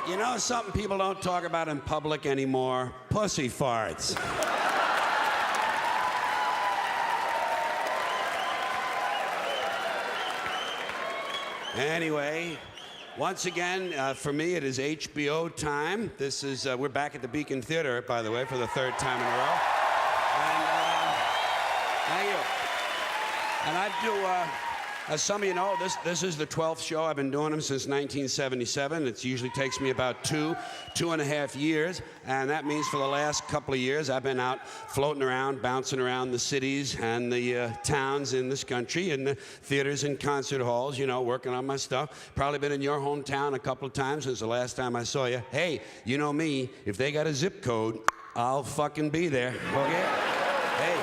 You know something people don't talk about in public anymore? Pussy farts. Anyway, once again, for me, it is HBO time. This is, we're back at the Beacon Theater, by the way, for the third time in a row. And, thank you. And I do, as some of you know, this is the 12th show. I've been doing them since 1977. It usually takes me about two and a half years. And that means for the last couple of years, I've been out floating around, bouncing around the cities and the towns in this country, and the theaters and concert halls, you know, working on my stuff. Probably been in your hometown a couple of times since the last time I saw you. Hey, you know me, if they got a zip code, I'll fucking be there, okay? Hey.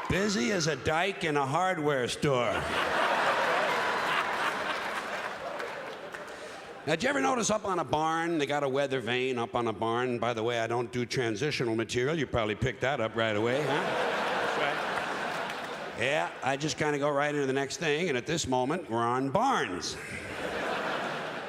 Busy as a dyke in a hardware store. Now, did you ever notice up on a barn, they got a weather vane up on a barn? By the way, I don't do transitional material. You probably picked that up right away, huh? That's right. Yeah, I just kind of go right into the next thing, and at this moment, we're on barns.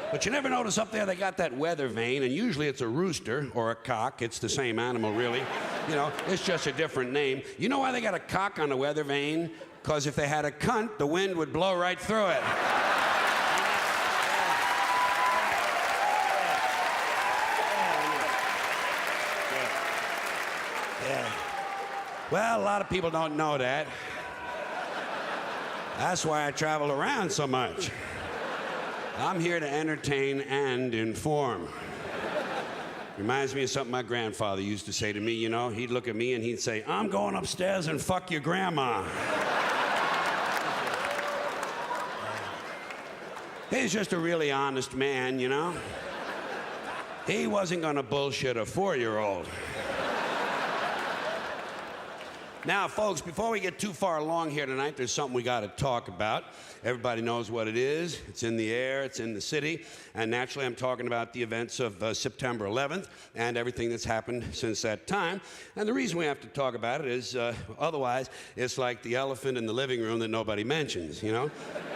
But you never notice up there they got that weather vane, and usually it's a rooster or a cock. It's the same animal, really. You know, it's just a different name. You know why they got a cock on the weather vane? Because if they had a cunt, the wind would blow right through it. Yeah. Well, a lot of people don't know that. That's why I travel around so much. I'm here to entertain and inform. Reminds me of something my grandfather used to say to me, you know. He'd look at me and he'd say, I'm going upstairs and fuck your grandma. He's just a really honest man, you know. He wasn't gonna bullshit a 4-year-old. Now, folks, before we get too far along here tonight, there's something we got to talk about. Everybody knows what it is. It's in the air. It's in the city. And naturally, I'm talking about the events of September 11th and everything that's happened since that time. And the reason we have to talk about it is otherwise, it's like the elephant in the living room that nobody mentions, you know?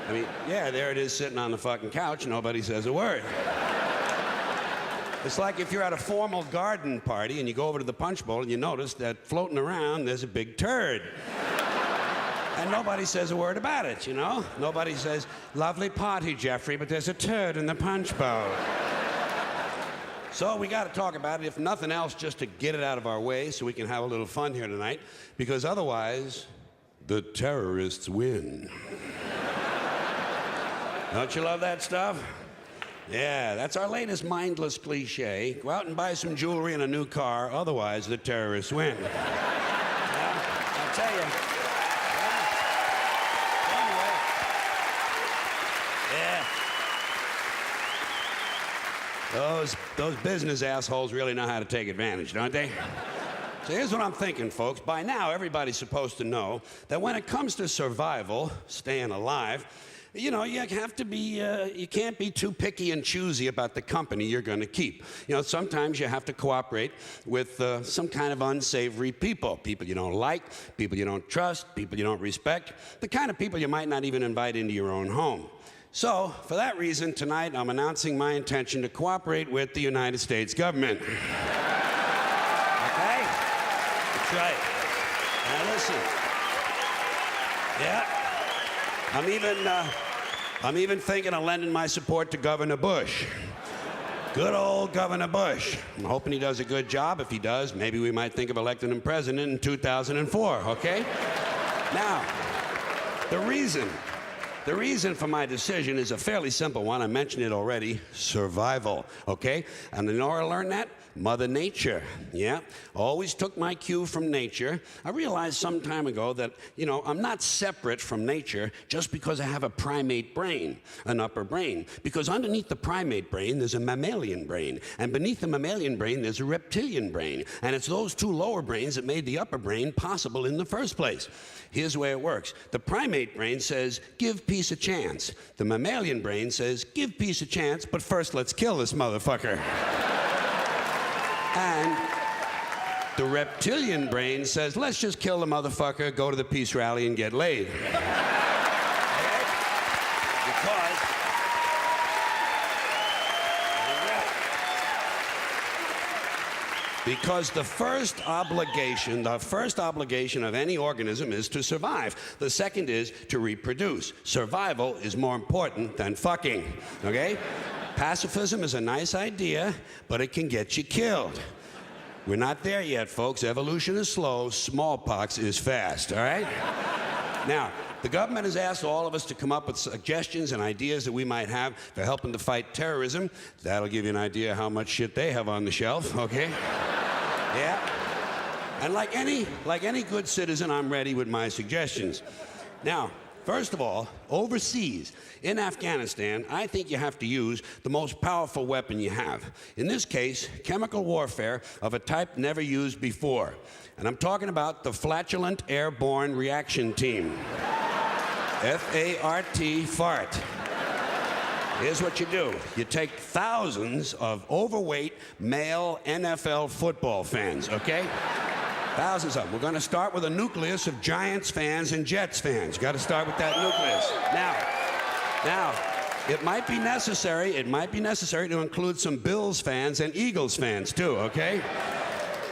I mean, yeah, there it is sitting on the fucking couch. Nobody says a word. It's like if you're at a formal garden party and you go over to the punch bowl and you notice that floating around there's a big turd. And nobody says a word about it, you know? Nobody says, lovely party, Jeffrey, but there's a turd in the punch bowl. So we got to talk about it, if nothing else, just to get it out of our way so we can have a little fun here tonight, because otherwise, the terrorists win. Don't you love that stuff? Yeah, that's our latest mindless cliche. Go out and buy some jewelry and a new car, otherwise the terrorists win. Yeah, I'll tell you. Yeah. Those business assholes really know how to take advantage, don't they? So here's what I'm thinking, folks. By now, everybody's supposed to know that when it comes to survival, staying alive, you know, you have to be, you can't be too picky and choosy about the company you're going to keep. You know, sometimes you have to cooperate with some kind of unsavory people. People you don't like, people you don't trust, people you don't respect, the kind of people you might not even invite into your own home. So, for that reason, tonight I'm announcing my intention to cooperate with the United States government. Okay? That's right. Now listen. Yeah. I'm even thinking of lending my support to Governor Bush. Good old Governor Bush. I'm hoping he does a good job. If he does, maybe we might think of electing him president in 2004, okay? Now, the reason for my decision is a fairly simple one. I mentioned it already, survival, okay? And you know where I learned that? Mother Nature, yeah. Always took my cue from nature. I realized some time ago that, I'm not separate from nature just because I have a primate brain, an upper brain. Because underneath the primate brain, there's a mammalian brain. And beneath the mammalian brain, there's a reptilian brain. And it's those two lower brains that made the upper brain possible in the first place. Here's the way it works. The primate brain says, give peace a chance. The mammalian brain says, give peace a chance, but first let's kill this motherfucker. And the reptilian brain says, let's just kill the motherfucker, go to the peace rally, and get laid. Because the first obligation of any organism is to survive. The second is to reproduce. Survival is more important than fucking, okay? Pacifism is a nice idea, but it can get you killed. We're not there yet, folks. Evolution is slow. Smallpox is fast, all right? Now, the government has asked all of us to come up with suggestions and ideas that we might have for helping to fight terrorism. That'll give you an idea how much shit they have on the shelf, okay? Yeah. And like any good citizen, I'm ready with my suggestions. Now, first of all, overseas, in Afghanistan, I think you have to use the most powerful weapon you have. In this case, chemical warfare of a type never used before. And I'm talking about the Flatulent Airborne Reaction Team. F-A-R-T, fart. Here's what you do. You take thousands of overweight male NFL football fans, okay? Thousands of them. We're going to start with a nucleus of Giants fans and Jets fans. You got to start with that nucleus. Now, it might be necessary to include some Bills fans and Eagles fans too, okay?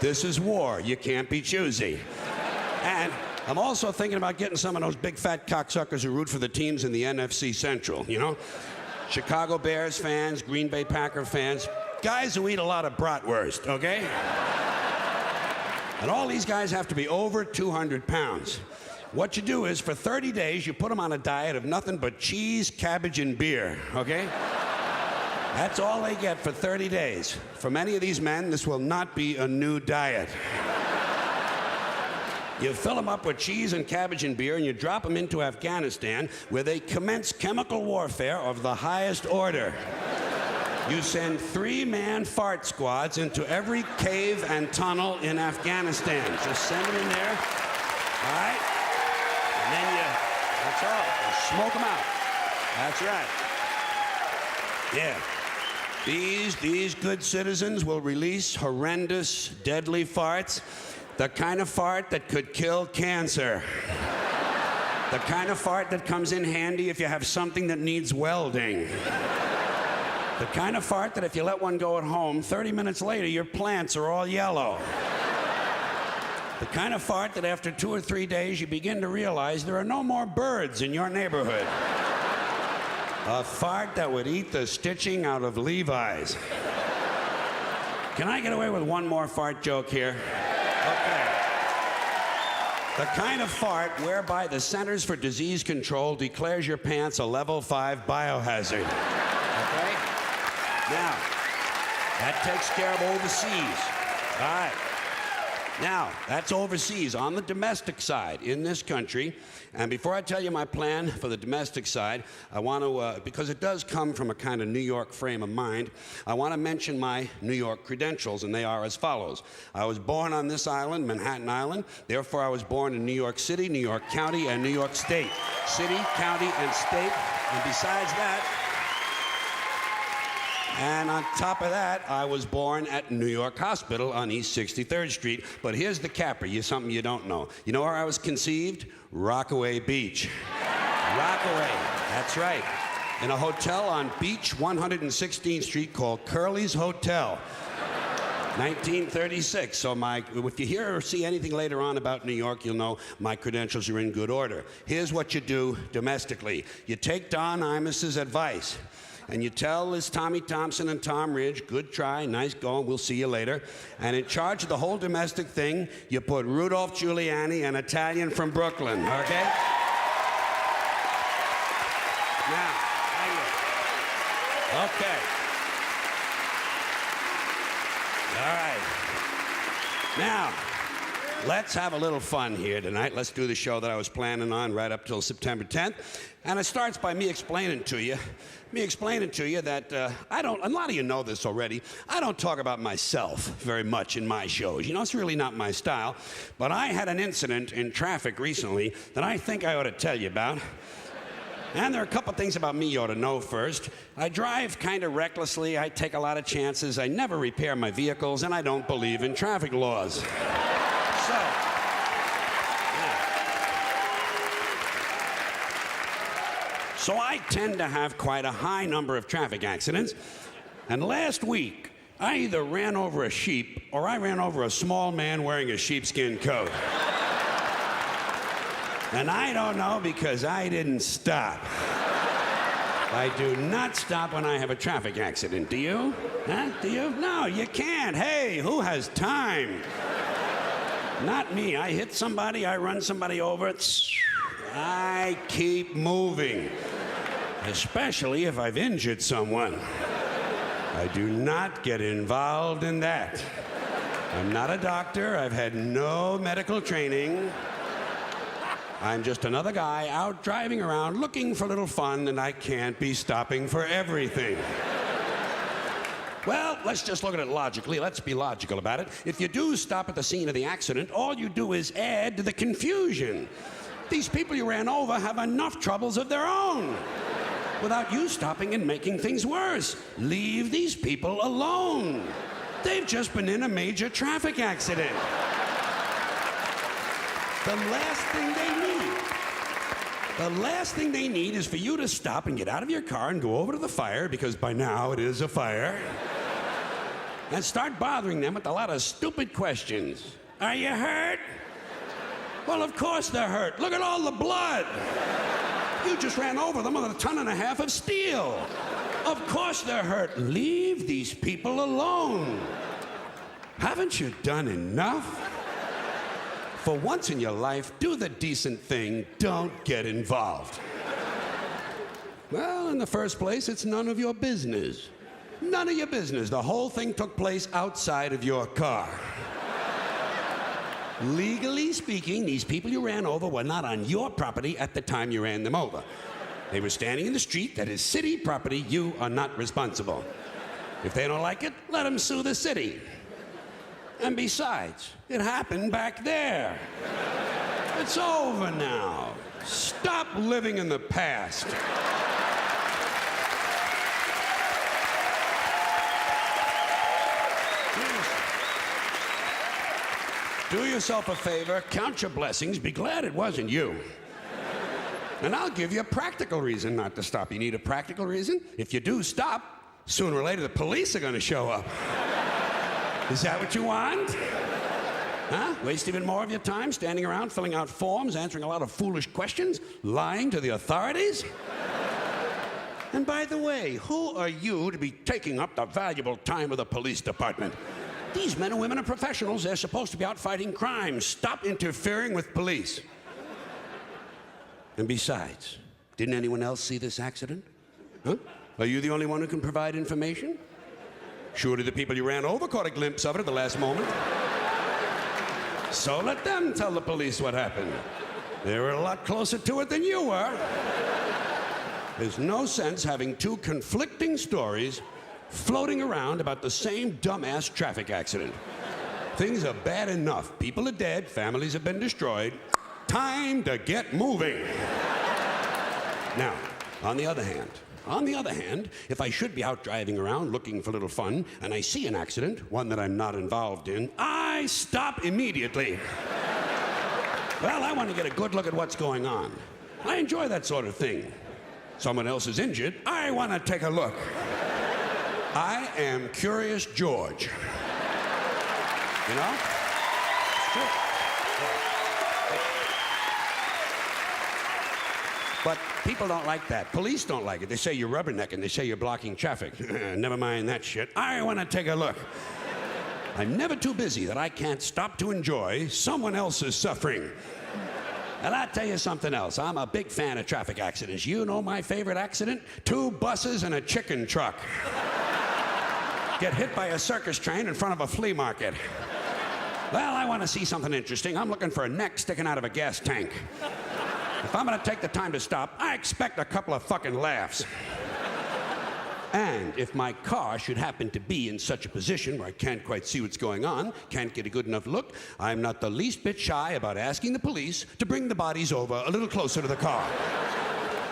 This is war. You can't be choosy. And I'm also thinking about getting some of those big fat cocksuckers who root for the teams in the NFC Central, Chicago Bears fans, Green Bay Packer fans, guys who eat a lot of bratwurst, okay? And all these guys have to be over 200 pounds. What you do is, for 30 days, you put them on a diet of nothing but cheese, cabbage, and beer, okay? That's all they get for 30 days. For many of these men, this will not be a new diet. You fill them up with cheese and cabbage and beer, and you drop them into Afghanistan, where they commence chemical warfare of the highest order. You send 3-man fart squads into every cave and tunnel in Afghanistan. Just send them in there, all right? And then that's all. You smoke them out. That's right. Yeah. These good citizens will release horrendous, deadly farts. The kind of fart that could kill cancer. The kind of fart that comes in handy if you have something that needs welding. The kind of fart that if you let one go at home, 30 minutes later, your plants are all yellow. The kind of fart that after 2 or 3 days, you begin to realize there are no more birds in your neighborhood. A fart that would eat the stitching out of Levi's. Can I get away with one more fart joke here? Okay. The kind of fart whereby the Centers for Disease Control declares your pants a level 5 biohazard. Okay? Now, that takes care of overseas. All right. Now, that's overseas. On the domestic side, in this country, and before I tell you my plan for the domestic side, I want to, because it does come from a kind of New York frame of mind, I want to mention my New York credentials, and they are as follows. I was born on this island, Manhattan Island. Therefore, I was born in New York City, New York County, and New York State. City, county, and state. And besides that, and on top of that, I was born at New York Hospital on East 63rd Street. But here's the capper, something you don't know. You know where I was conceived? Rockaway Beach. Rockaway, that's right. In a hotel on Beach 116th Street called Curly's Hotel. 1936. So if you hear or see anything later on about New York, you'll know my credentials are in good order. Here's what you do domestically. You take Don Imus's advice, and you tell Liz Tommy Thompson and Tom Ridge, good try, nice going, we'll see you later. And in charge of the whole domestic thing, you put Rudolph Giuliani, an Italian from Brooklyn, okay? Now, okay. All right. Now, let's have a little fun here tonight. Let's do the show that I was planning on right up till September 10th. And it starts by me explaining to you that a lot of you know this already, I don't talk about myself very much in my shows. You know, it's really not my style. But I had an incident in traffic recently that I think I ought to tell you about. And there are a couple things about me you ought to know first. I drive kind of recklessly, I take a lot of chances, I never repair my vehicles, and I don't believe in traffic laws. So I tend to have quite a high number of traffic accidents. And last week, I either ran over a sheep or I ran over a small man wearing a sheepskin coat. And I don't know because I didn't stop. I do not stop when I have a traffic accident. Do you? Huh? Do you? No, you can't. Hey, who has time? Not me. I hit somebody, I run somebody over. I keep moving. Especially if I've injured someone. I do not get involved in that. I'm not a doctor. I've had no medical training. I'm just another guy out driving around looking for a little fun, and I can't be stopping for everything. Well, let's just look at it logically. Let's be logical about it. If you do stop at the scene of the accident, all you do is add to the confusion. These people you ran over have enough troubles of their own without you stopping and making things worse. Leave these people alone. They've just been in a major traffic accident. The last thing they need is for you to stop and get out of your car and go over to the fire, because by now it is a fire, and start bothering them with a lot of stupid questions. Are you hurt? Well, of course they're hurt. Look at all the blood. You just ran over them with 1.5 tons of steel. Of course they're hurt. Leave these people alone. Haven't you done enough? For once in your life, do the decent thing. Don't get involved. Well, in the first place, it's none of your business. None of your business. The whole thing took place outside of your car. Legally speaking, these people you ran over were not on your property at the time you ran them over. They were standing in the street that is city property. You are not responsible. If they don't like it, let them sue the city. And besides, it happened back there. It's over now. Stop living in the past. Do yourself a favor, count your blessings, be glad it wasn't you. And I'll give you a practical reason not to stop. You need a practical reason? If you do stop, sooner or later the police are going to show up. Is that what you want? Huh? Waste even more of your time standing around filling out forms, answering a lot of foolish questions, lying to the authorities? And by the way, who are you to be taking up the valuable time of the police department? These men and women are professionals. They're supposed to be out fighting crime. Stop interfering with police. And besides, didn't anyone else see this accident? Huh? Are you the only one who can provide information? Surely the people you ran over caught a glimpse of it at the last moment. So let them tell the police what happened. They were a lot closer to it than you were. There's no sense having two conflicting stories floating around about the same dumbass traffic accident. Things are bad enough. People are dead, families have been destroyed. Time to get moving. Now, on the other hand, if I should be out driving around looking for a little fun, and I see an accident, one that I'm not involved in, I stop immediately. Well, I want to get a good look at what's going on. I enjoy that sort of thing. Someone else is injured, I want to take a look. I am Curious George. You know? It's true. But people don't like that. Police don't like it. They say you're rubbernecking. They say you're blocking traffic. Never mind that shit. I want to take a look. I'm never too busy that I can't stop to enjoy someone else's suffering. And I'll tell you something else. I'm a big fan of traffic accidents. You know my favorite accident? 2 buses and a chicken truck. Get hit by a circus train in front of a flea market. Well, I want to see something interesting. I'm looking for a neck sticking out of a gas tank. If I'm going to take the time to stop, I expect a couple of fucking laughs. And if my car should happen to be in such a position where I can't quite see what's going on, can't get a good enough look, I'm not the least bit shy about asking the police to bring the bodies over a little closer to the car.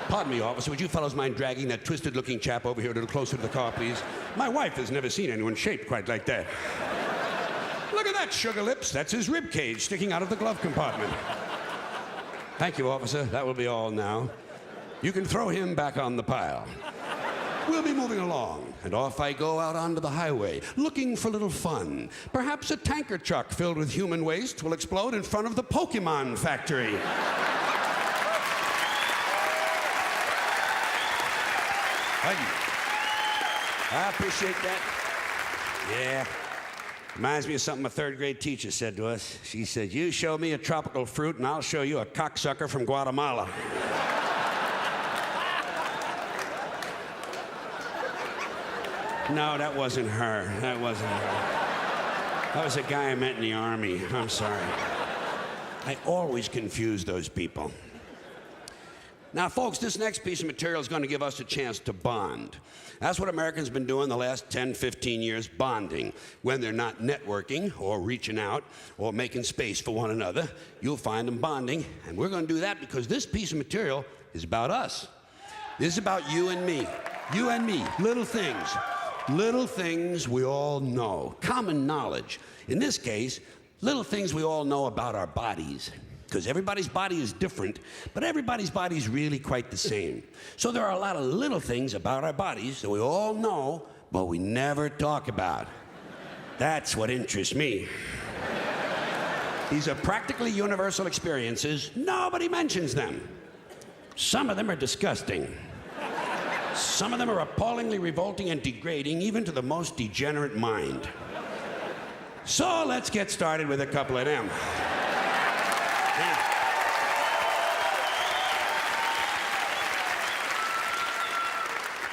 Pardon me, officer, would you fellows mind dragging that twisted-looking chap over here a little closer to the car, please? My wife has never seen anyone shaped quite like that. Look at that, sugar lips. That's his rib cage sticking out of the glove compartment. Thank you, officer. That will be all now. You can throw him back on the pile. We'll be moving along, and off I go out onto the highway, looking for a little fun. Perhaps a tanker truck filled with human waste will explode in front of the Pokemon factory. Thank you. I appreciate that. Yeah. Reminds me of something a 3rd grade teacher said to us. She said, "You show me a tropical fruit, and I'll show you a cocksucker from Guatemala." No, that wasn't her. That wasn't her. That was a guy I met in the Army. I'm sorry. I always confuse those people. Now, folks, this next piece of material is going to give us a chance to bond. That's what Americans have been doing the last 10, 15 years, bonding. When they're not networking or reaching out or making space for one another, you'll find them bonding. And we're going to do that because this piece of material is about us. This is about you and me. You and me. Little things. Little things we all know. Common knowledge. In this case, little things we all know about our bodies. Because everybody's body is different, but everybody's body is really quite the same. So there are a lot of little things about our bodies that we all know, but we never talk about. That's what interests me. These are practically universal experiences. Nobody mentions them. Some of them are disgusting. Some of them are appallingly revolting and degrading, even to the most degenerate mind. So let's get started with a couple of them.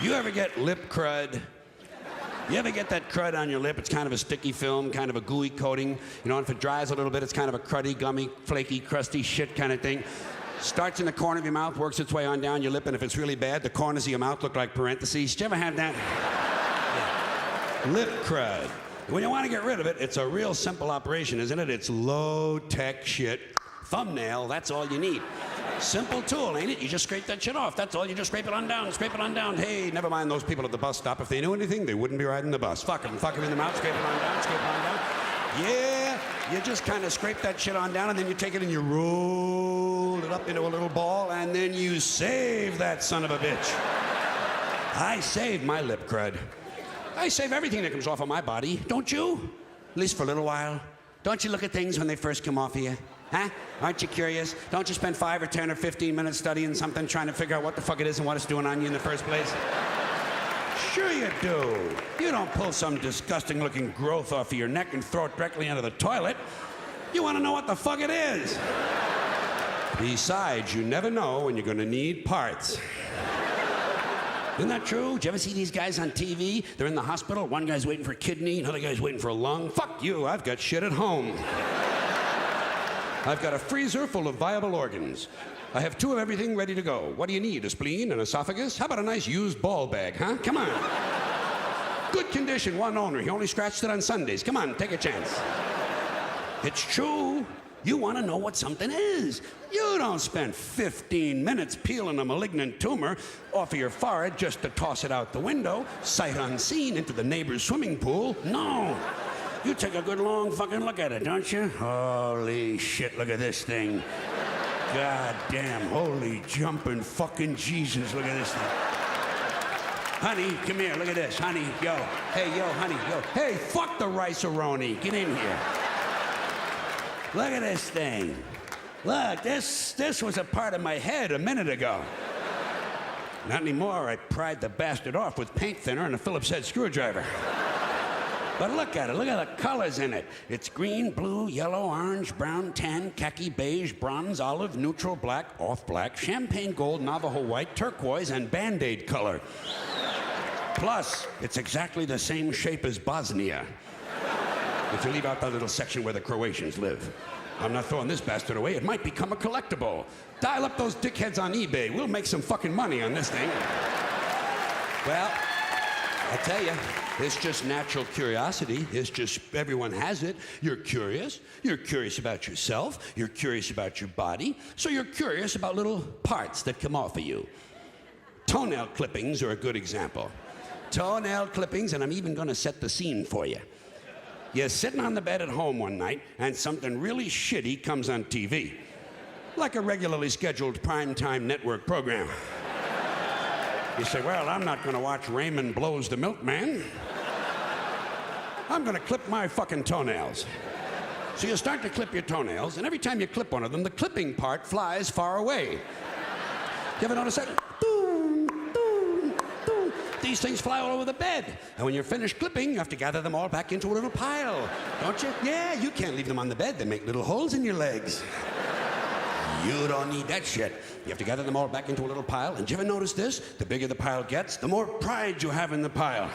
You ever get lip crud? You ever get that crud on your lip? It's kind of a sticky film, kind of a gooey coating. You know, and if it dries a little bit, it's kind of a cruddy, gummy, flaky, crusty shit kind of thing. Starts in the corner of your mouth, works its way on down your lip, and if it's really bad, the corners of your mouth look like parentheses. Did you ever have that? Yeah. Lip crud. When you want to get rid of it, it's a real simple operation, isn't it? It's low-tech shit. Thumbnail, that's all you need. Simple tool, ain't it? You just scrape that shit off. That's all. You just scrape it on down, scrape it on down. Hey, never mind those people at the bus stop. If they knew anything, they wouldn't be riding the bus. Fuck them in the mouth, scrape it on down, scrape it on down. Yeah, you just kind of scrape that shit on down, and then you take it and you roll it up into a little ball, and then you save that son of a bitch. I save my lip crud. I save everything that comes off of my body, don't you? At least for a little while. Don't you look at things when they first come off of you? Huh? Aren't you curious? Don't you spend 5 or 10 or 15 minutes studying something, trying to figure out what the fuck it is and what it's doing on you in the first place? Sure you do. You don't pull some disgusting-looking growth off of your neck and throw it directly into the toilet. You want to know what the fuck it is. Besides, you never know when you're going to need parts. Isn't that true? Did you ever see these guys on TV? They're in the hospital. One guy's waiting for a kidney, another guy's waiting for a lung. Fuck you, I've got shit at home. I've got a freezer full of viable organs. I have 2 of everything ready to go. What do you need, a spleen, an esophagus? How about a nice used ball bag, huh? Come on. Good condition, 1 owner. He only scratched it on Sundays. Come on, take a chance. It's true. You want to know what something is. You don't spend 15 minutes peeling a malignant tumor off of your forehead just to toss it out the window, sight unseen, into the neighbor's swimming pool. No. You take a good long fucking look at it, don't you? Holy shit, look at this thing. God damn, holy jumping fucking Jesus, look at this thing. Honey, come here, look at this. Honey, yo. Hey, yo, honey, yo. Hey, fuck the rice-a-roni. Get in here. Look at this thing. Look, this was a part of my head a minute ago. Not anymore. I pried the bastard off with paint thinner and a Phillips head screwdriver. But look at it. Look at the colors in it. It's green, blue, yellow, orange, brown, tan, khaki, beige, bronze, olive, neutral, black, off black, champagne gold, Navajo white, turquoise, and Band-Aid color. Plus, it's exactly the same shape as Bosnia. If you leave out that little section where the Croatians live. I'm not throwing this bastard away. It might become a collectible. Dial up those dickheads on eBay. We'll make some fucking money on this thing. Well, I tell you, it's just natural curiosity. It's just everyone has it. You're curious. You're curious about yourself. You're curious about your body. So you're curious about little parts that come off of you. Toenail clippings are a good example. Toenail clippings, and I'm even going to set the scene for you. You're sitting on the bed at home one night, and something really shitty comes on TV. Like a regularly scheduled primetime network program. You say, well, I'm not going to watch Raymond Blows the Milkman. I'm going to clip my fucking toenails. So you start to clip your toenails, and every time you clip one of them, the clipping part flies far away. You ever notice that? These things fly all over the bed. And when you're finished clipping, you have to gather them all back into a little pile. Don't you? Yeah, you can't leave them on the bed. They make little holes in your legs. You don't need that shit. You have to gather them all back into a little pile. And do you ever notice this? The bigger the pile gets, the more pride you have in the pile.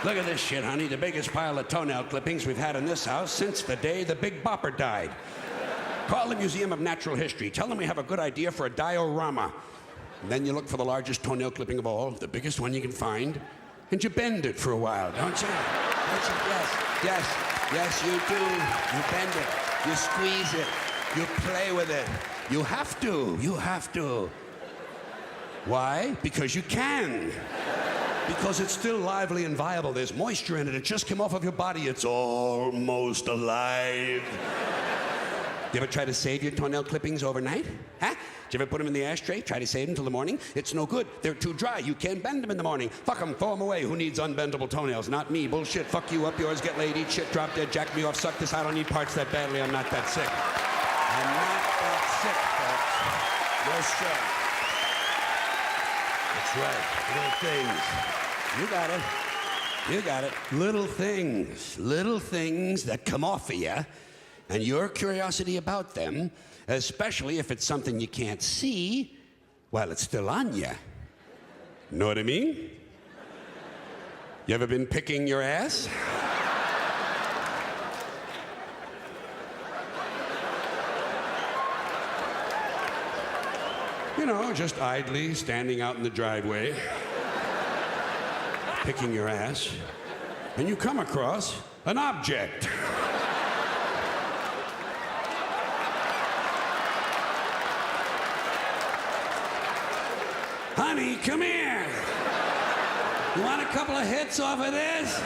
Look at this shit, honey. The biggest pile of toenail clippings we've had in this house since the day the Big Bopper died. Call the Museum of Natural History. Tell them we have a good idea for a diorama. And then you look for the largest toenail clipping of all, the biggest one you can find, and you bend it for a while, don't you? Yes, you do. You bend it. You squeeze it. You play with it. You have to. Why? Because you can. Because it's still lively and viable. There's moisture in it. It just came off of your body. It's almost alive. You ever try to save your toenail clippings overnight? Huh? Did you ever put them in the ashtray? Try to save them till the morning? It's no good. They're too dry. You can't bend them in the morning. Fuck them. Throw them away. Who needs unbendable toenails? Not me. Bullshit. Fuck you up yours. Get laid. Eat shit. Drop dead. Jack me off. Suck this. I don't need parts that badly. I'm not that sick. I'm not that sick, folks. Yes, sir. That's right. Little things. You got it. Little things. Little things that come off of you. And your curiosity about them, especially if it's something you can't see, while it's still on you. Know what I mean? You ever been picking your ass? You know, just idly standing out in the driveway, picking your ass, and you come across an object. Honey, come here. You want a couple of hits off of this?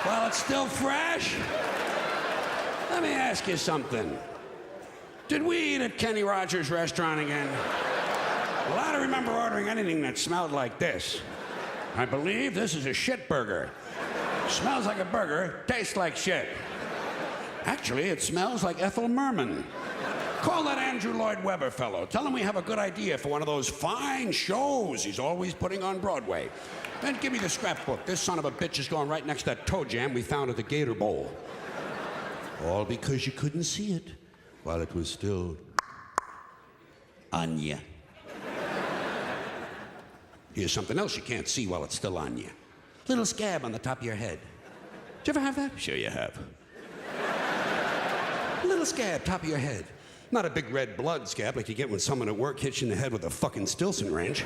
While it's still fresh? Let me ask you something. Did we eat at Kenny Rogers' restaurant again? Well, I don't remember ordering anything that smelled like this. I believe this is a shit burger. Smells like a burger, tastes like shit. Actually, it smells like Ethel Merman. Call that Andrew Lloyd Webber fellow. Tell him we have a good idea for one of those fine shows he's always putting on Broadway. Then give me the scrapbook. This son of a bitch is going right next to that toe jam we found at the Gator Bowl. All because you couldn't see it while it was still on you. Here's something else you can't see while it's still on you. Little scab on the top of your head. Did you ever have that? Sure you have. Little scab, top of your head. Not a big red blood scab like you get when someone at work hits you in the head with a fucking Stilson wrench.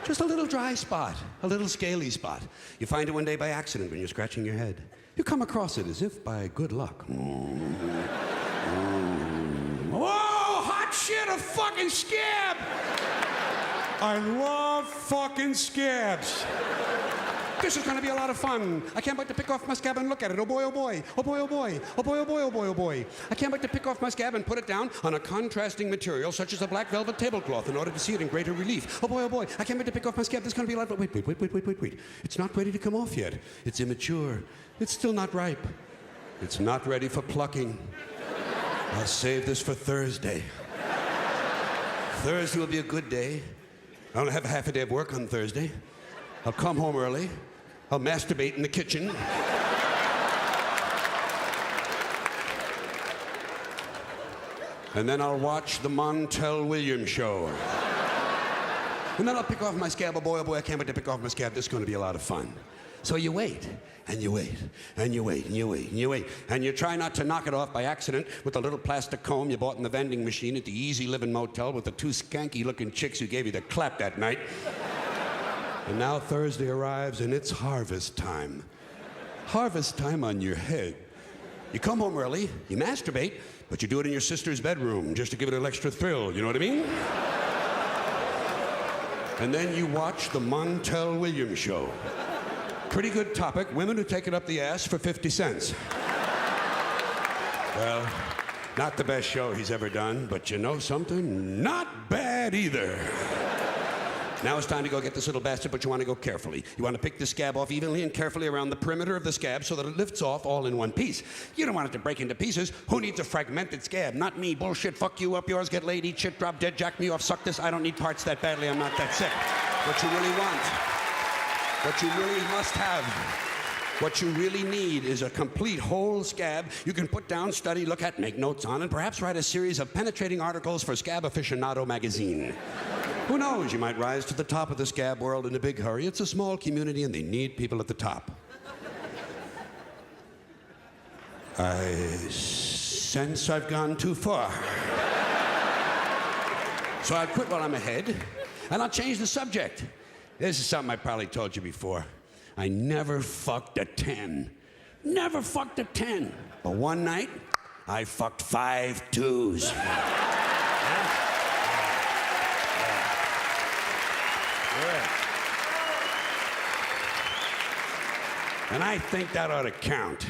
Just a little dry spot, a little scaly spot. You find it one day by accident when you're scratching your head. You come across it as if by good luck. Whoa, hot shit, a fucking scab! I love fucking scabs. This is gonna be a lot of fun. I can't wait to pick off my scab and look at it. Oh boy, oh boy. Oh boy, oh boy. Oh boy, oh boy, oh boy, oh boy. I can't wait to pick off my scab and put it down on a contrasting material such as a black velvet tablecloth in order to see it in greater relief. Oh boy, oh boy. I can't wait to pick off my scab. This is gonna be a lot of... Wait. It's not ready to come off yet. It's immature. It's still not ripe. It's not ready for plucking. I'll save this for Thursday. Thursday will be a good day. I'll have half a day of work on Thursday. I'll come home early. I'll masturbate in the kitchen. And then I'll watch the Montel Williams show. And then I'll pick off my scab. Oh boy, I can't wait to pick off my scab. This is going to be a lot of fun. So you wait, and you wait, and you wait, and you wait, and you wait. And you try not to knock it off by accident with a little plastic comb you bought in the vending machine at the Easy Living Motel with the two skanky-looking chicks who gave you the clap that night. And now Thursday arrives, and it's harvest time. Harvest time on your head. You come home early, you masturbate, but you do it in your sister's bedroom just to give it an extra thrill, you know what I mean? And then you watch the Montel Williams show. Pretty good topic, women who take it up the ass for 50 cents. Well, not the best show he's ever done, but you know something? Not bad either. Now it's time to go get this little bastard, but you want to go carefully. You want to pick the scab off evenly and carefully around the perimeter of the scab so that it lifts off all in one piece. You don't want it to break into pieces. Who needs a fragmented scab? Not me. Bullshit. Fuck you up yours. Get laid, eat shit, drop dead, jack me off, suck this. I don't need parts that badly. I'm not that sick. What you really want, what you really must have, what you really need is a complete whole scab you can put down, study, look at, make notes on, and perhaps write a series of penetrating articles for Scab Aficionado magazine. Who knows, you might rise to the top of the scab world in a big hurry. It's a small community and they need people at the top. I sense I've gone too far. So I'll quit while I'm ahead and I'll change the subject. This is something I probably told you before. I never fucked a 10. Never fucked a 10. But one night, I fucked 5 2s. And I think that ought to count.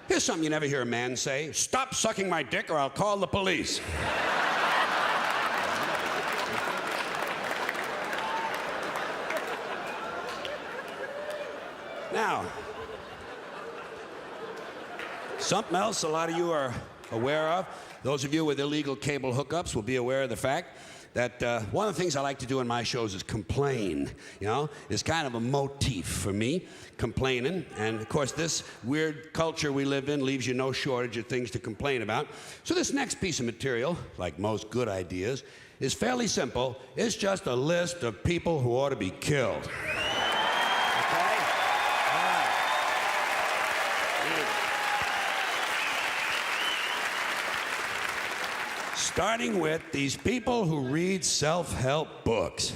Here's something you never hear a man say. Stop sucking my dick or I'll call the police. Now, something else a lot of you are aware of, those of you with illegal cable hookups will be aware of the fact that one of the things I like to do in my shows is complain. You know, it's kind of a motif for me, complaining. And of course, this weird culture we live in leaves you no shortage of things to complain about. So this next piece of material, like most good ideas, is fairly simple. It's just a list of people who ought to be killed. Starting with these people who read self-help books.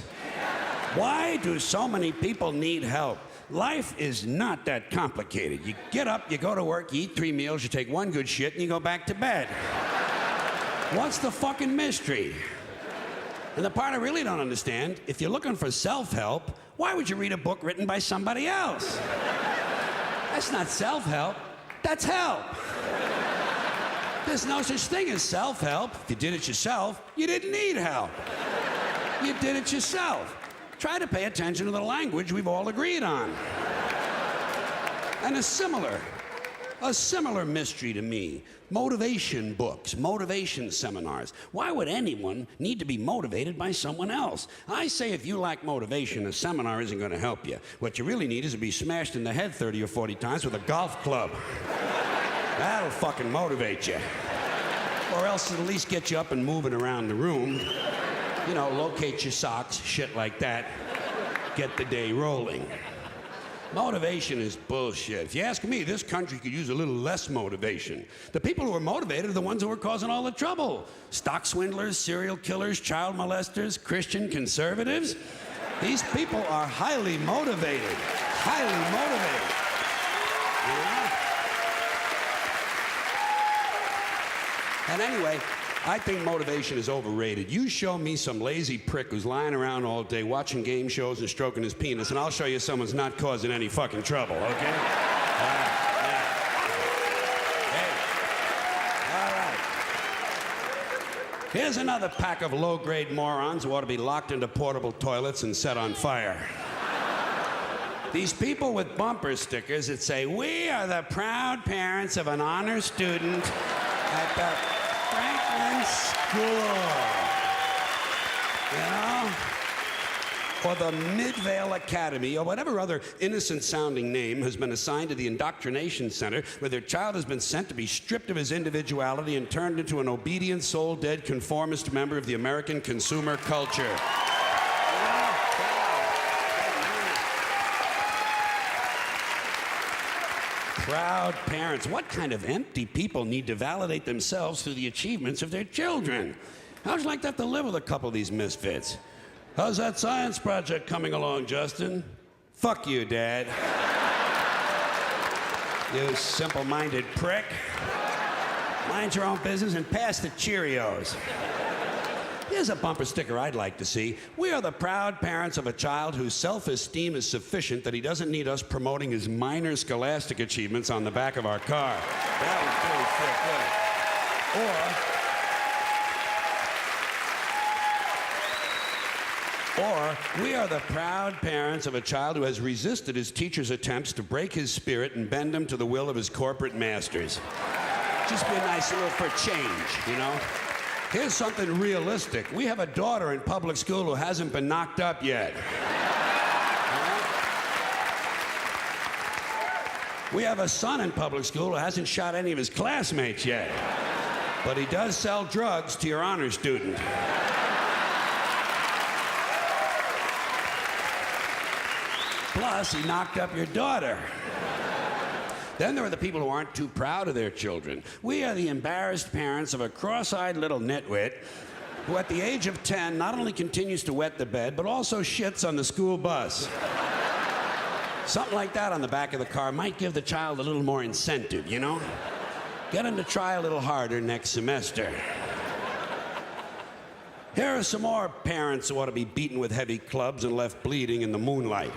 Why do so many people need help? Life is not that complicated. You get up, you go to work, you eat 3 meals, you take 1 good shit, and you go back to bed. What's the fucking mystery? And the part I really don't understand, if you're looking for self-help, why would you read a book written by somebody else? That's not self-help, that's help. There's no such thing as self-help. If you did it yourself, you didn't need help. You did it yourself. Try to pay attention to the language we've all agreed on. And a similar mystery to me, motivation books, motivation seminars. Why would anyone need to be motivated by someone else? I say if you lack motivation, a seminar isn't going to help you. What you really need is to be smashed in the head 30 or 40 times with a golf club. That'll fucking motivate you. Or else it'll at least get you up and moving around the room. You know, locate your socks, shit like that. Get the day rolling. Motivation is bullshit. If you ask me, this country could use a little less motivation. The people who are motivated are the ones who are causing all the trouble. Stock swindlers, serial killers, child molesters, Christian conservatives. These people are highly motivated. Highly motivated. You know? And anyway, I think motivation is overrated. You show me some lazy prick who's lying around all day watching game shows and stroking his penis, and I'll show you someone's not causing any fucking trouble, okay? Hey. All right. Here's another pack of low-grade morons who ought to be locked into portable toilets and set on fire. These people with bumper stickers that say, "We are the proud parents of an honor student at the Franklin School." You know? Or the Midvale Academy, or whatever other innocent-sounding name has been assigned to the indoctrination center where their child has been sent to be stripped of his individuality and turned into an obedient, soul-dead, conformist member of the American consumer culture. Proud parents. What kind of empty people need to validate themselves through the achievements of their children? How'd you like that to live with a couple of these misfits? How's that science project coming along, Justin? Fuck you, Dad. You simple-minded prick. Mind your own business and pass the Cheerios. Here's a bumper sticker I'd like to see. We are the proud parents of a child whose self-esteem is sufficient that he doesn't need us promoting his minor scholastic achievements on the back of our car. That would really feel good. Or, we are the proud parents of a child who has resisted his teacher's attempts to break his spirit and bend him to the will of his corporate masters. Just be nice a little for change, you know? Here's something realistic. We have a daughter in public school who hasn't been knocked up yet. We have a son in public school who hasn't shot any of his classmates yet. But he does sell drugs to your honor student. Plus, he knocked up your daughter. Then there are the people who aren't too proud of their children. We are the embarrassed parents of a cross-eyed little nitwit who at the age of 10 not only continues to wet the bed, but also shits on the school bus. Something like that on the back of the car might give the child a little more incentive, you know? Get him to try a little harder next semester. Here are some more parents who ought to be beaten with heavy clubs and left bleeding in the moonlight.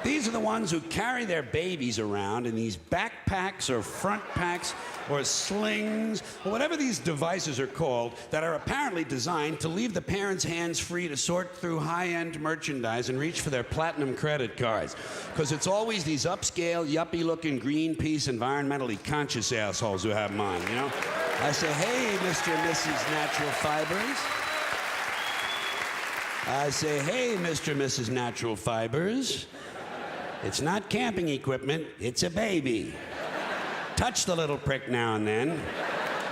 These are the ones who carry their babies around in these backpacks or front packs or slings or whatever these devices are called that are apparently designed to leave the parents' hands free to sort through high-end merchandise and reach for their platinum credit cards. Because it's always these upscale, yuppie-looking Greenpeace, environmentally conscious assholes who have mine, you know? I say, "Hey, Mr. and Mrs. Natural Fibers." I say, "Hey, Mr. and Mrs. Natural Fibers. It's not camping equipment, it's a baby. Touch the little prick now and then.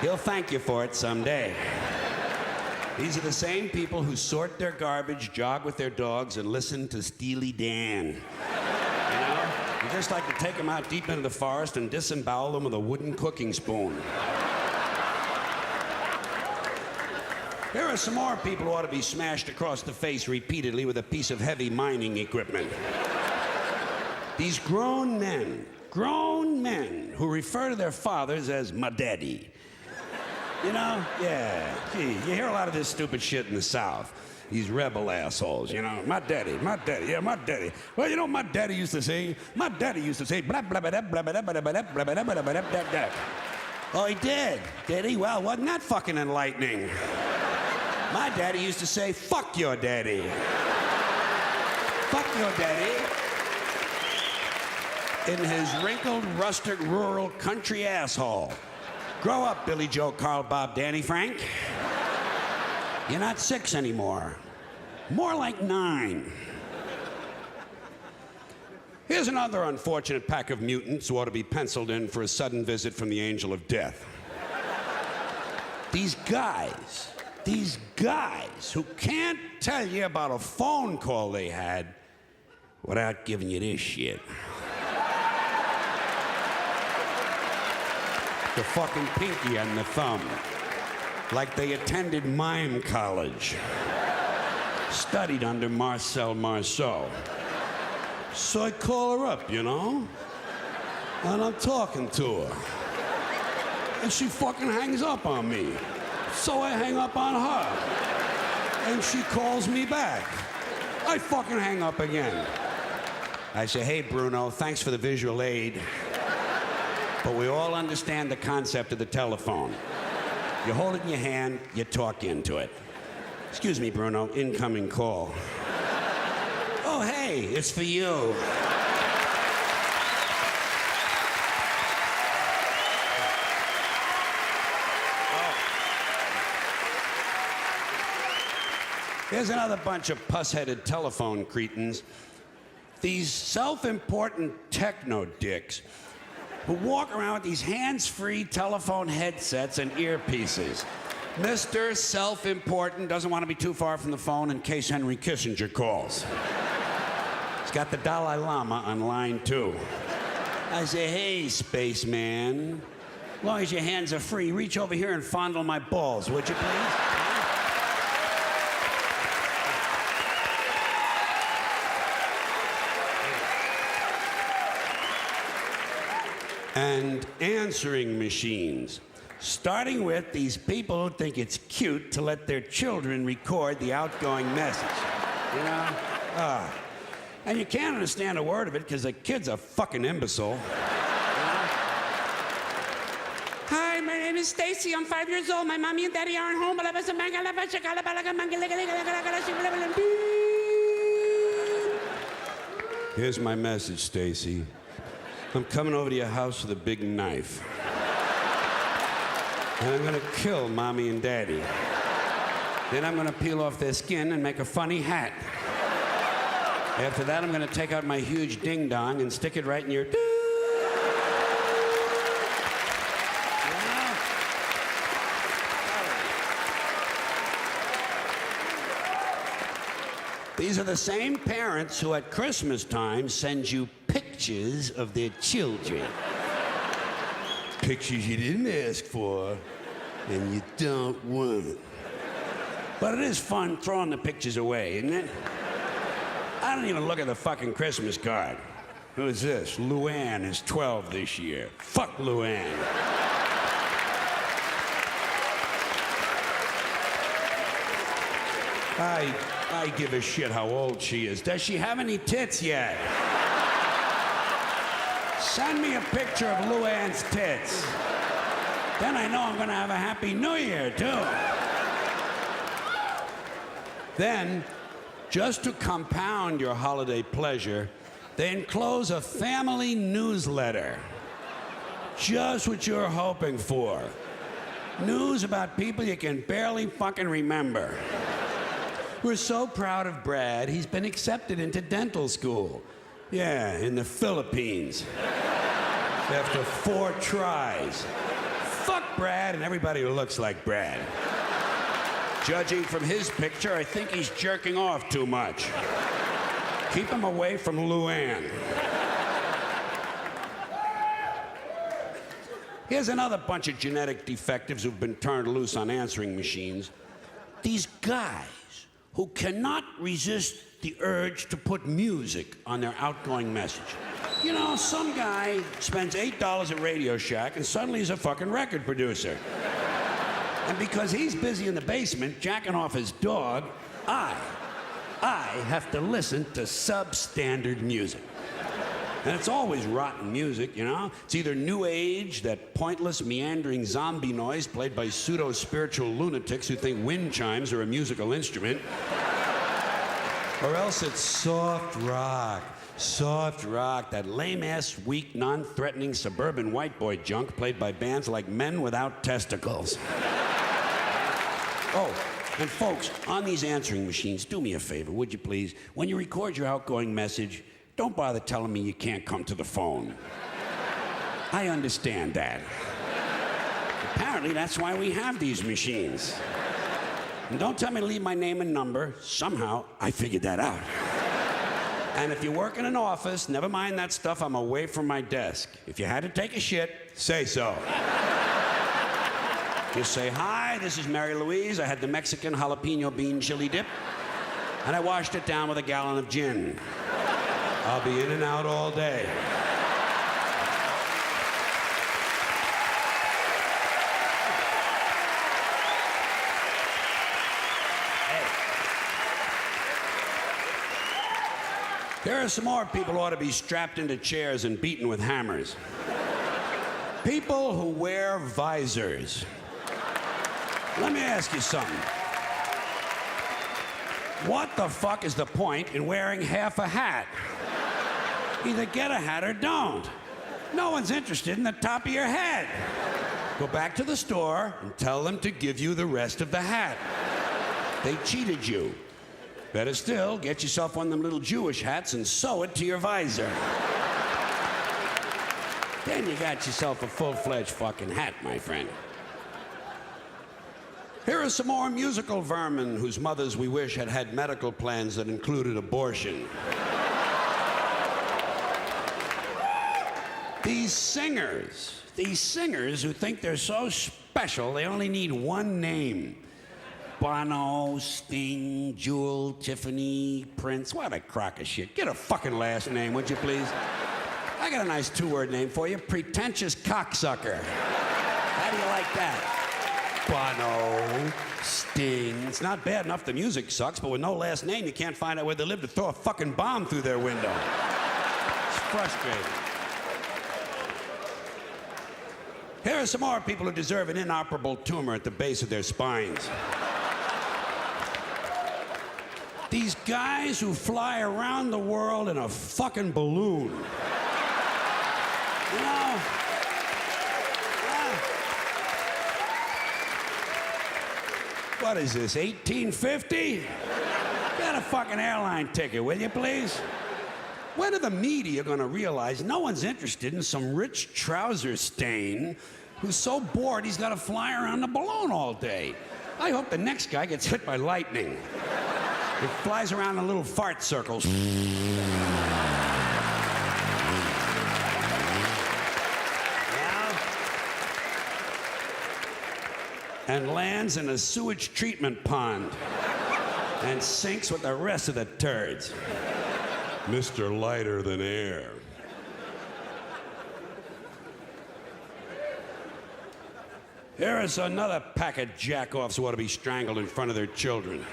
He'll thank you for it someday." These are the same people who sort their garbage, jog with their dogs, and listen to Steely Dan. You know? You just like to take them out deep into the forest and disembowel them with a wooden cooking spoon. Here are some more people who ought to be smashed across the face repeatedly with a piece of heavy mining equipment. These grown men who refer to their fathers as "my daddy." You know? Yeah. Gee, you hear a lot of this stupid shit in the South. These rebel assholes, you know? "My daddy, yeah, my daddy." Well, you know what my daddy used to say? My daddy used to say, blah, blah, blah, blah, blah, blah, blah, blah, blah, blah, blah, blah, blah. Oh, he did? Did he? Well, wasn't that fucking enlightening? My daddy used to say, "Fuck your daddy." Fuck your daddy. In his wrinkled, rustic, rural, country asshole. Grow up, Billy Joe, Carl, Bob, Danny, Frank. You're not 6 anymore. More like 9. Here's another unfortunate pack of mutants who ought to be penciled in for a sudden visit from the angel of death. These guys who can't tell you about a phone call they had without giving you this shit. The fucking pinky and the thumb. Like they attended mime college. Studied under Marcel Marceau. So I call her up, you know? And I'm talking to her. And she fucking hangs up on me. So I hang up on her. And she calls me back. I fucking hang up again. I say, "Hey, Bruno, thanks for the visual aid. But we all understand the concept of the telephone. You hold it in your hand, you talk into it. Excuse me, Bruno, incoming call." Oh, hey, it's for you. Here's another bunch of puss-headed telephone cretins. These self-important techno dicks who walk around with these hands-free telephone headsets and earpieces. Mr. Self-Important doesn't want to be too far from the phone in case Henry Kissinger calls. He's got the Dalai Lama on line 2. I say, hey, spaceman, as long as your hands are free, reach over here and fondle my balls, would you please? And answering machines. Starting with these people who think it's cute to let their children record the outgoing message. You know? And you can't understand a word of it because the kid's a fucking imbecile. Hi, my name is Stacy. I'm 5 years old. My mommy and daddy aren't home. Here's my message, Stacy. I'm coming over to your house with a big knife. And I'm gonna kill mommy and daddy. Then I'm gonna peel off their skin and make a funny hat. After that, I'm gonna take out my huge ding-dong and stick it right in your... These are the same parents who at Christmas time send you pictures of their children. Pictures you didn't ask for and you don't want. But it is fun throwing the pictures away, isn't it? I don't even look at the fucking Christmas card. Who is this? Luann is 12 this year. Fuck Luann. I give a shit how old she is. Does she have any tits yet? Send me a picture of Luann's tits. Then I know I'm gonna have a happy new year, too. Then, just to compound your holiday pleasure, they enclose a family newsletter. Just what you're hoping for. News about people you can barely fucking remember. We're so proud of Brad, he's been accepted into dental school. Yeah, in the Philippines. After 4 tries. Fuck Brad and everybody who looks like Brad. Judging from his picture, I think he's jerking off too much. Keep him away from Luann. Here's another bunch of genetic defectives who've been turned loose on answering machines. These guys who cannot resist the urge to put music on their outgoing message. You know, some guy spends $8 at Radio Shack and suddenly he's a fucking record producer. And because he's busy in the basement jacking off his dog, I have to listen to substandard music. And it's always rotten music, you know? It's either new age, that pointless, meandering zombie noise played by pseudo-spiritual lunatics who think wind chimes are a musical instrument. Or else it's soft rock, that lame-ass, weak, non-threatening suburban white boy junk played by bands like Men Without Testicles. Oh, and folks, on these answering machines, do me a favor, would you please? When you record your outgoing message, don't bother telling me you can't come to the phone. I understand that. Apparently, that's why we have these machines. And don't tell me to leave my name and number. Somehow, I figured that out. And if you work in an office, never mind that stuff, I'm away from my desk. If you had to take a shit, say so. Just say, hi, this is Mary Louise. I had the Mexican jalapeno bean chili dip, and I washed it down with a gallon of gin. I'll be in and out all day. There are some more people who ought to be strapped into chairs and beaten with hammers. People who wear visors. Let me ask you something. What the fuck is the point in wearing half a hat? Either get a hat or don't. No one's interested in the top of your head. Go back to the store and tell them to give you the rest of the hat. They cheated you. Better still, get yourself one of them little Jewish hats and sew it to your visor. Then you got yourself a full-fledged fucking hat, my friend. Here are some more musical vermin whose mothers we wish had had medical plans that included abortion. These singers who think they're so special, they only need one name. Bono, Sting, Jewel, Tiffany, Prince. What a crock of shit. Get a fucking last name, would you please? I got a nice two-word name for you. Pretentious cocksucker. How do you like that? Bono, Sting. It's not bad enough the music sucks, but with no last name, you can't find out where they live to throw a fucking bomb through their window. It's frustrating. Here are some more people who deserve an inoperable tumor at the base of their spines. These guys who fly around the world in a fucking balloon. You know? What is this, 1850? Get a fucking airline ticket, will you, please? When are the media gonna realize no one's interested in some rich trouser stain who's so bored he's gotta fly around the balloon all day? I hope the next guy gets hit by lightning. It flies around in little fart circles. And lands in a sewage treatment pond and sinks with the rest of the turds. Mr. Lighter Than Air. Here is another pack of jack-offs who ought to be strangled in front of their children.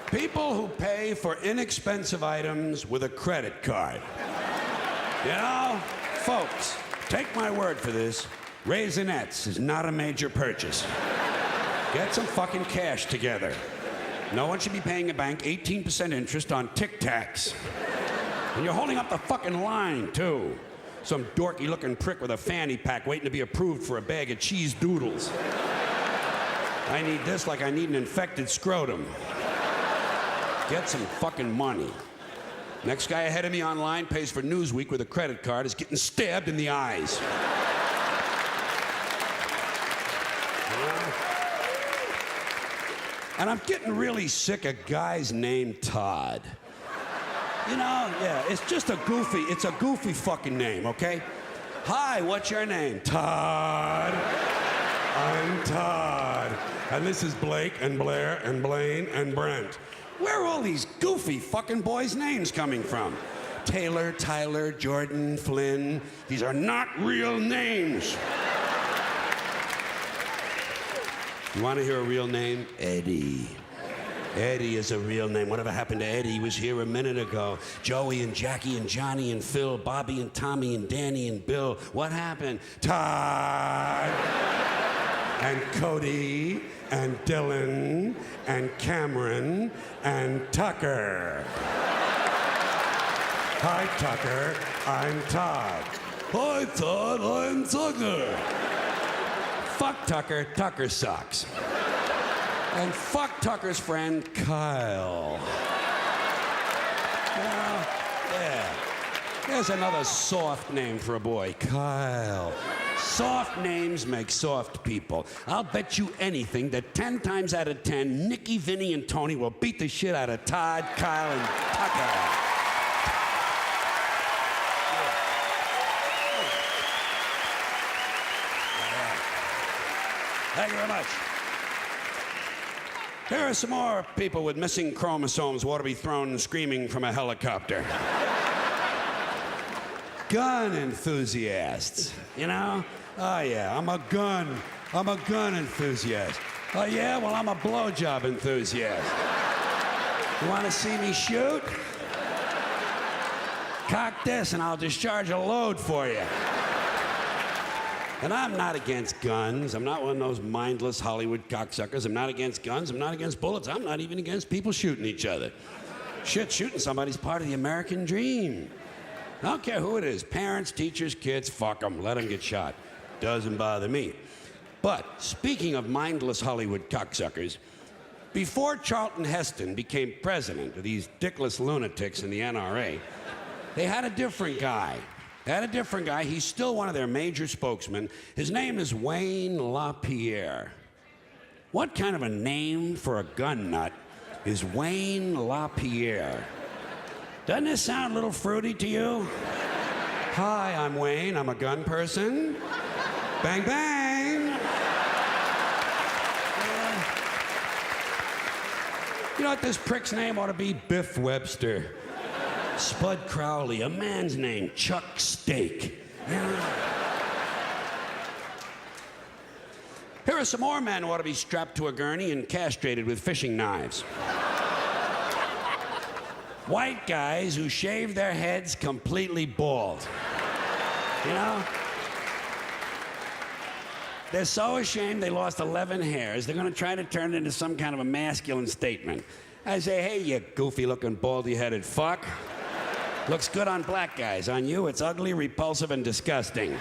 People who pay for inexpensive items with a credit card. You know, folks, take my word for this. Raisinets is not a major purchase. Get some fucking cash together. No one should be paying a bank 18% interest on Tic Tacs. And you're holding up the fucking line, too. Some dorky-looking prick with a fanny pack waiting to be approved for a bag of cheese doodles. I need this like I need an infected scrotum. Get some fucking money. Next guy ahead of me online pays for Newsweek with a credit card is getting stabbed in the eyes. And I'm getting really sick of guys named Todd. You know, yeah, it's just a goofy fucking name, okay? Hi, what's your name? Todd. I'm Todd. And this is Blake and Blair and Blaine and Brent. Where are all these goofy fucking boys' names coming from? Taylor, Tyler, Jordan, Flynn. These are not real names. You want to hear a real name? Eddie. Eddie is a real name. Whatever happened to Eddie? He was here a minute ago. Joey and Jackie and Johnny and Phil, Bobby and Tommy and Danny and Bill. What happened? Todd and Cody and Dylan and Cameron and Tucker. Hi, Tucker. I'm Todd. Hi, Todd. I'm Tucker. Fuck Tucker. Tucker sucks. And fuck Tucker's friend, Kyle. Yeah. There's another soft name for a boy, Kyle. Soft names make soft people. I'll bet you anything that 10 times out of 10, Nicky, Vinny, and Tony will beat the shit out of Todd, Kyle, and Tucker. Thank you very much. Here are some more people with missing chromosomes who ought to be thrown screaming from a helicopter. Gun enthusiasts, you know? Oh, yeah, I'm a gun enthusiast. Oh, yeah? Well, I'm a blowjob enthusiast. You want to see me shoot? Cock this and I'll discharge a load for you. And I'm not against guns. I'm not one of those mindless Hollywood cocksuckers. I'm not against guns. I'm not against bullets. I'm not even against people shooting each other. Shit, shooting somebody's part of the American dream. I don't care who it is. Parents, teachers, kids, fuck them. Let them get shot. Doesn't bother me. But speaking of mindless Hollywood cocksuckers, before Charlton Heston became president of these dickless lunatics in the NRA, they had a different guy. He's still one of their major spokesmen. His name is Wayne LaPierre. What kind of a name for a gun nut is Wayne LaPierre? Doesn't this sound a little fruity to you? Hi, I'm Wayne. I'm a gun person. Bang, bang. You know what this prick's name ought to be? Biff Webster. Spud Crowley, a man's name, Chuck Steak. Here are some more men who ought to be strapped to a gurney and castrated with fishing knives. White guys who shave their heads completely bald. You know? They're so ashamed they lost 11 hairs, they're gonna try to turn it into some kind of a masculine statement. I say, hey, you goofy-looking, baldy-headed fuck. Looks good on black guys. On you, it's ugly, repulsive, and disgusting.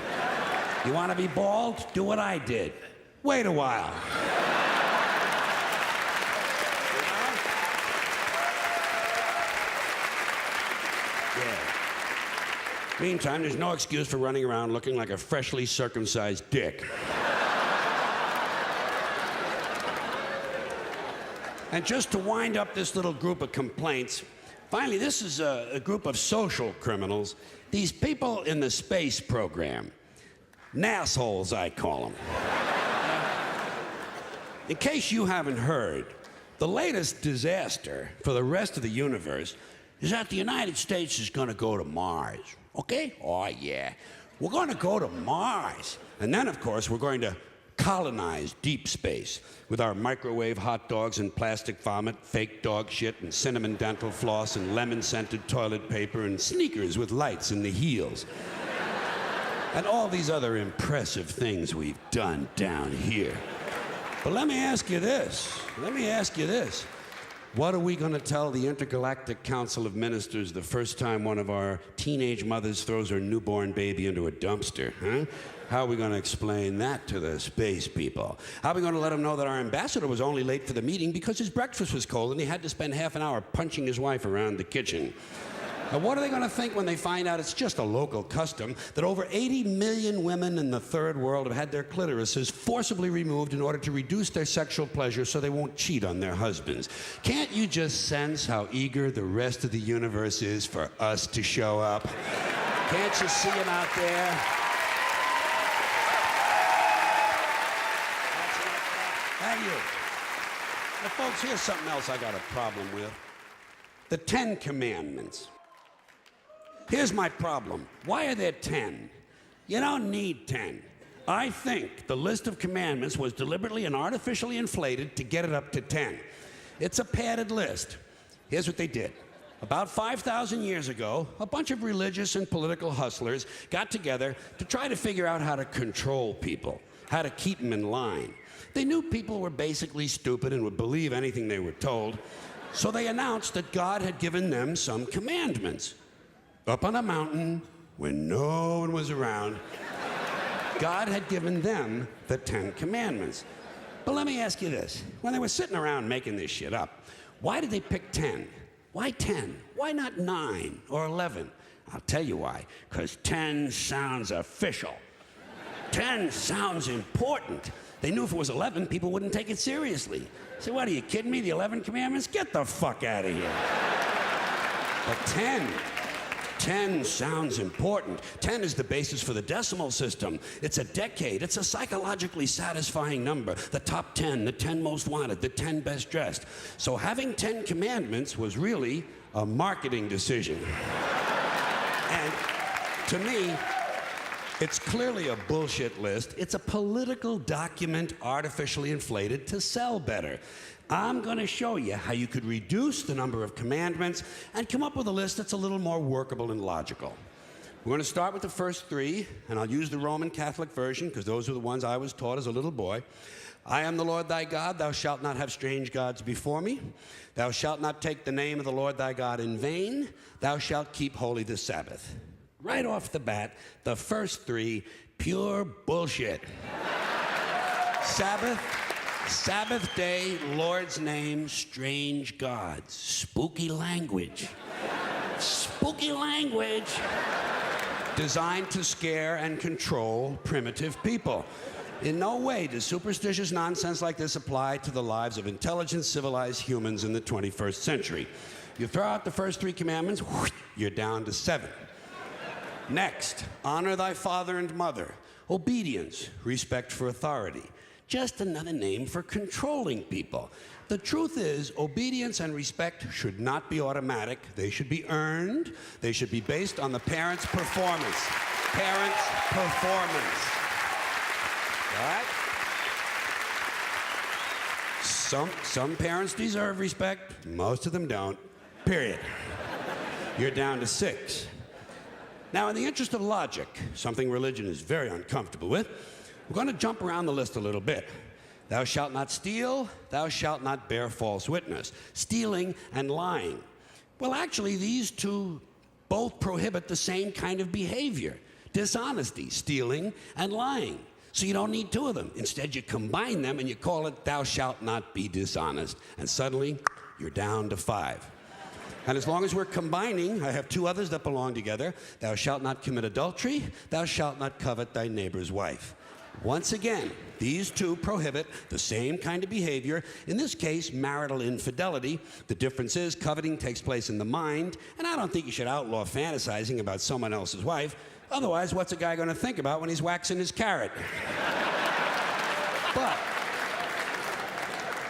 You want to be bald? Do what I did. Wait a while. Yeah. Meantime, there's no excuse for running around looking like a freshly circumcised dick. And just to wind up this little group of complaints, finally, this is a group of social criminals. These people in the space program. Nassholes, I call them. In case you haven't heard, the latest disaster for the rest of the universe is that the United States is gonna go to Mars, okay? Oh, yeah. We're gonna go to Mars. And then, of course, we're going to colonize deep space with our microwave hot dogs and plastic vomit, fake dog shit and cinnamon dental floss and lemon-scented toilet paper and sneakers with lights in the heels. And all these other impressive things we've done down here. But let me ask you this. What are we going to tell the Intergalactic Council of Ministers the first time one of our teenage mothers throws her newborn baby into a dumpster, huh? How are we going to explain that to the space people? How are we going to let them know that our ambassador was only late for the meeting because his breakfast was cold and he had to spend half an hour punching his wife around the kitchen? Now, what are they going to think when they find out it's just a local custom that over 80 million women in the third world have had their clitorises forcibly removed in order to reduce their sexual pleasure so they won't cheat on their husbands? Can't you just sense how eager the rest of the universe is for us to show up? Can't you see them out there? Thank you. Now, folks, here's something else I got a problem with. The 10 Commandments. Here's my problem. Why are there 10? You don't need 10. I think the list of commandments was deliberately and artificially inflated to get it up to 10. It's a padded list. Here's what they did. About 5,000 years ago, a bunch of religious and political hustlers got together to try to figure out how to control people, how to keep them in line. They knew people were basically stupid and would believe anything they were told, so they announced that God had given them some commandments. Up on a mountain, when no one was around, God had given them the 10 Commandments. But let me ask you this. When they were sitting around making this shit up, why did they pick 10? Why 10? Why not 9 or 11? I'll tell you why. Because 10 sounds official. 10 sounds important. They knew if it was 11, people wouldn't take it seriously. So what, are you kidding me? The 11 Commandments? Get the fuck out of here. But 10 sounds important. 10 is the basis for the decimal system. It's a decade. It's a psychologically satisfying number. The top 10, the 10 most wanted, the 10 best dressed. So having 10 commandments was really a marketing decision. And to me, it's clearly a bullshit list. It's a political document artificially inflated to sell better. I'm going to show you how you could reduce the number of commandments and come up with a list that's a little more workable and logical. We're going to start with the first three, and I'll use the Roman Catholic version because those are the ones I was taught as a little boy. I am the Lord thy God. Thou shalt not have strange gods before me. Thou shalt not take the name of the Lord thy God in vain. Thou shalt keep holy the Sabbath. Right off the bat, the first three, pure bullshit. Sabbath day, Lord's name, strange gods. Spooky language. Spooky language. Designed to scare and control primitive people. In no way does superstitious nonsense like this apply to the lives of intelligent, civilized humans in the 21st century. You throw out the first three commandments, you're down to 7. Next, honor thy father and mother. Obedience, respect for authority. Just another name for controlling people. The truth is, obedience and respect should not be automatic. They should be earned. They should be based on the parent's performance. Parent's performance. All right? Some parents deserve respect. Most of them don't. Period. You're down to 6. Now, in the interest of logic, something religion is very uncomfortable with, we're going to jump around the list a little bit. Thou shalt not steal. Thou shalt not bear false witness. Stealing and lying. Well, actually, these two both prohibit the same kind of behavior. Dishonesty, stealing, and lying. So you don't need two of them. Instead, you combine them and you call it thou shalt not be dishonest. And suddenly, you're down to 5. And as long as we're combining, I have 2 others that belong together. Thou shalt not commit adultery. Thou shalt not covet thy neighbor's wife. Once again, these 2 prohibit the same kind of behavior. In this case, marital infidelity. The difference is coveting takes place in the mind, and I don't think you should outlaw fantasizing about someone else's wife. Otherwise, what's a guy going to think about when he's waxing his carrot?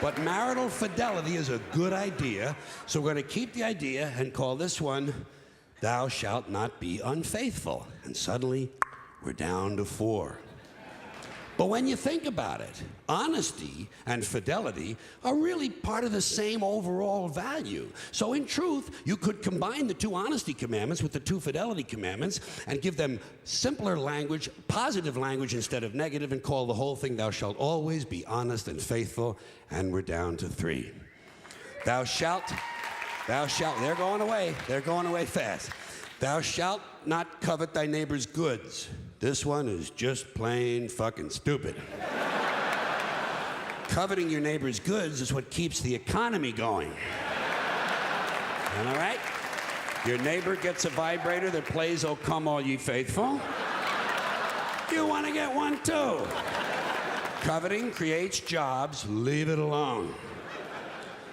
But marital fidelity is a good idea, so we're going to keep the idea and call this one, thou shalt not be unfaithful. And suddenly, we're down to 4. But when you think about it, honesty and fidelity are really part of the same overall value. So in truth, you could combine the 2 honesty commandments with the 2 fidelity commandments and give them simpler language, positive language instead of negative, and call the whole thing, thou shalt always be honest and faithful, and we're down to 3. Thou shalt, they're going away fast. Thou shalt not covet thy neighbor's goods. This one is just plain fucking stupid. Coveting your neighbor's goods is what keeps the economy going. All right? Your neighbor gets a vibrator that plays "O Come All Ye Faithful." You want to get one too. Coveting creates jobs. Leave it alone.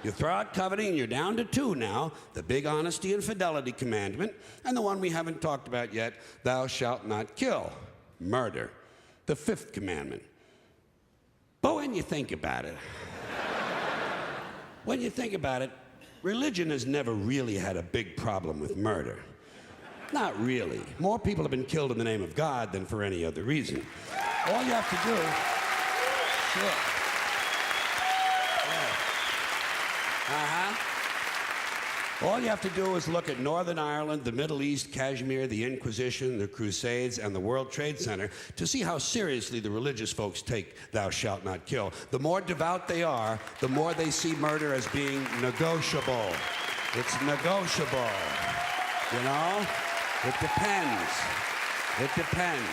You throw out coveting, and you're down to 2 now, the big honesty and fidelity commandment, and the one we haven't talked about yet, thou shalt not kill, murder, the 5th commandment. But when you think about it, religion has never really had a big problem with murder. Not really. More people have been killed in the name of God than for any other reason. All you have to do... Sure. All you have to do is look at Northern Ireland, the Middle East, Kashmir, the Inquisition, the Crusades, and the World Trade Center to see how seriously the religious folks take thou shalt not kill. The more devout they are, the more they see murder as being negotiable. It's negotiable. You know? It depends. It depends.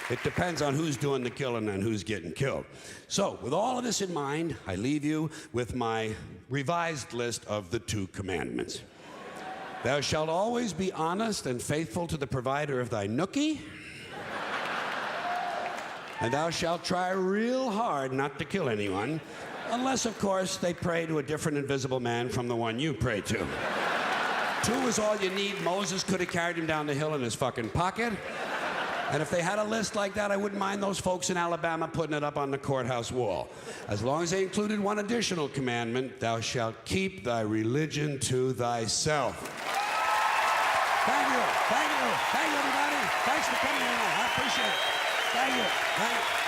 It depends on who's doing the killing and who's getting killed. So, with all of this in mind, I leave you with my revised list of the 2 commandments. Thou shalt always be honest and faithful to the provider of thy nookie. And thou shalt try real hard not to kill anyone, unless, of course, they pray to a different invisible man from the one you pray to. 2 is all you need. Moses could have carried him down the hill in his fucking pocket. And if they had a list like that, I wouldn't mind those folks in Alabama putting it up on the courthouse wall. As long as they included one additional commandment, thou shalt keep thy religion to thyself. Thank you, everybody. Thanks for coming in. I appreciate it. Thank you.